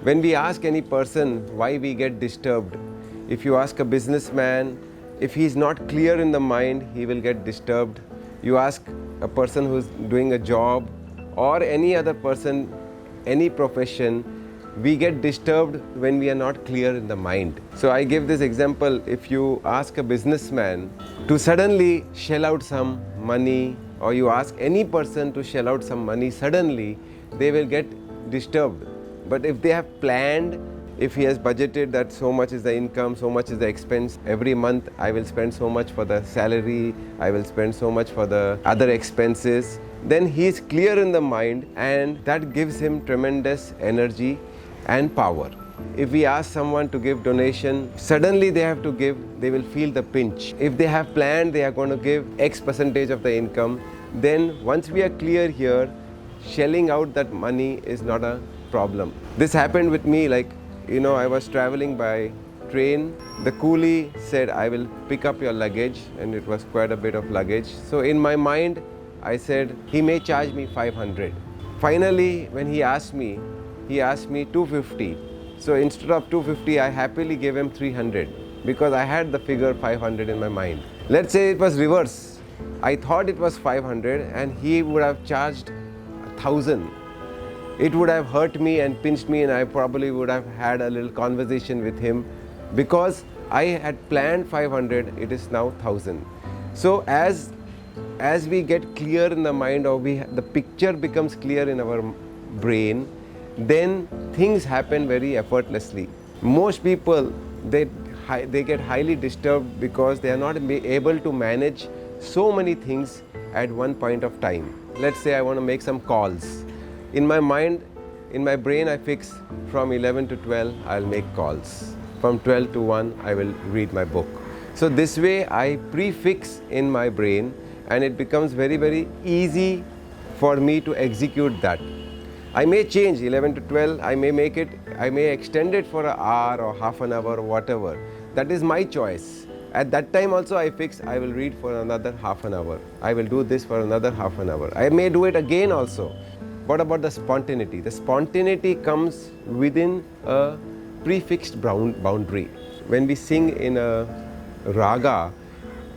When we ask any person why we get disturbed, if you ask a businessman, if he is not clear in the mind, he will get disturbed. You ask a person who is doing a job or any other person, any profession, we get disturbed when we are not clear in the mind. So I give this example. If you ask a businessman to suddenly shell out some money, or you ask any person to shell out some money suddenly, they will get disturbed. But if they have planned, if he has budgeted that so much is the income, so much is the expense, every month I will spend so much for the salary, I will spend so much for the other expenses, then he is clear in the mind, and that gives him tremendous energy and power. If we ask someone to give donation, suddenly they have to give, they will feel the pinch. If they have planned they are going to give X percentage of the income, then once we are clear here, shelling out that money is not a problem. This happened with me, like, I was traveling by train. The coolie said, I will pick up your luggage, and it was quite a bit of luggage. So in my mind, I said, he may charge me 500. Finally, when he asked me 250. So instead of 250, I happily gave him 300 because I had the figure 500 in my mind. Let's say it was reverse. I thought it was 500 and he would have charged 1,000. It would have hurt me and pinched me, and I probably would have had a little conversation with him because I had planned 500, it is now 1,000. So as we get clear in the mind, or the picture becomes clear in our brain, then things happen very effortlessly. Most people, they get highly disturbed because they are not able to manage so many things at one point of time. Let's say I want to make some calls. In my mind, in my brain, I fix from 11 to 12, I'll make calls. From 12 to 1, I will read my book. So this way, I prefix in my brain, and it becomes very, very easy for me to execute that. I may change 11 to 12, I may extend it for an hour or half an hour or whatever. That is my choice. At that time also I fix, I will read for another half an hour. I will do this for another half an hour. I may do it again also. What about the spontaneity? The spontaneity comes within a prefixed boundary. When we sing in a raga,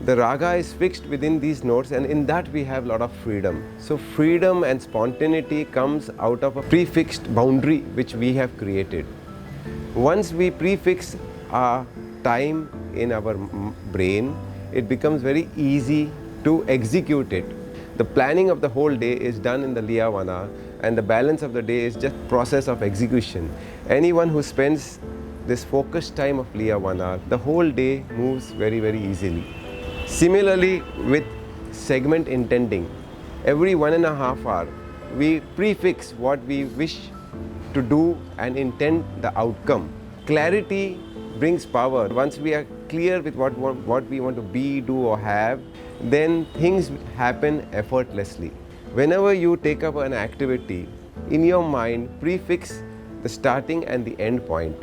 the raga is fixed within these notes, and in that we have a lot of freedom. So freedom and spontaneity comes out of a prefixed boundary which we have created. Once we prefix our time in our brain, it becomes very easy to execute it. The planning of the whole day is done in the Liyavana, and the balance of the day is just process of execution. Anyone who spends this focused time of Liyavana, the whole day moves very, very easily. Similarly, with segment intending, every 1.5 hours, we prefix what we wish to do and intend the outcome. Clarity brings power. Once we are clear with what we want to be, do or have, then things happen effortlessly. Whenever you take up an activity, in your mind, prefix the starting and the end point.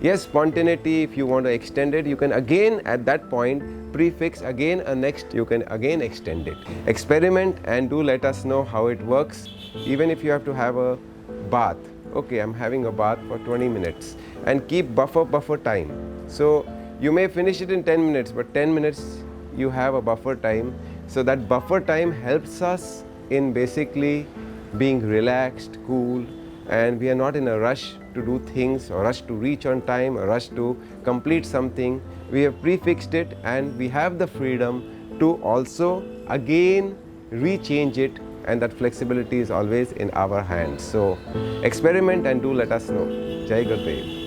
Yes, spontaneity, if you want to extend it, you can again at that point prefix again a next, you can again extend it. Experiment and do let us know how it works. Even if you have to have a bath, okay, I'm having a bath for 20 minutes, and keep buffer time. So you may finish it in 10 minutes, but 10 minutes you have a buffer time. So that buffer time helps us in basically being relaxed, cool, and we are not in a rush to do things, or rush to reach on time, or rush to complete something. We have prefixed it, and we have the freedom to also again rechange it, and that flexibility is always in our hands. So experiment and do let us know. Jai Gurudev.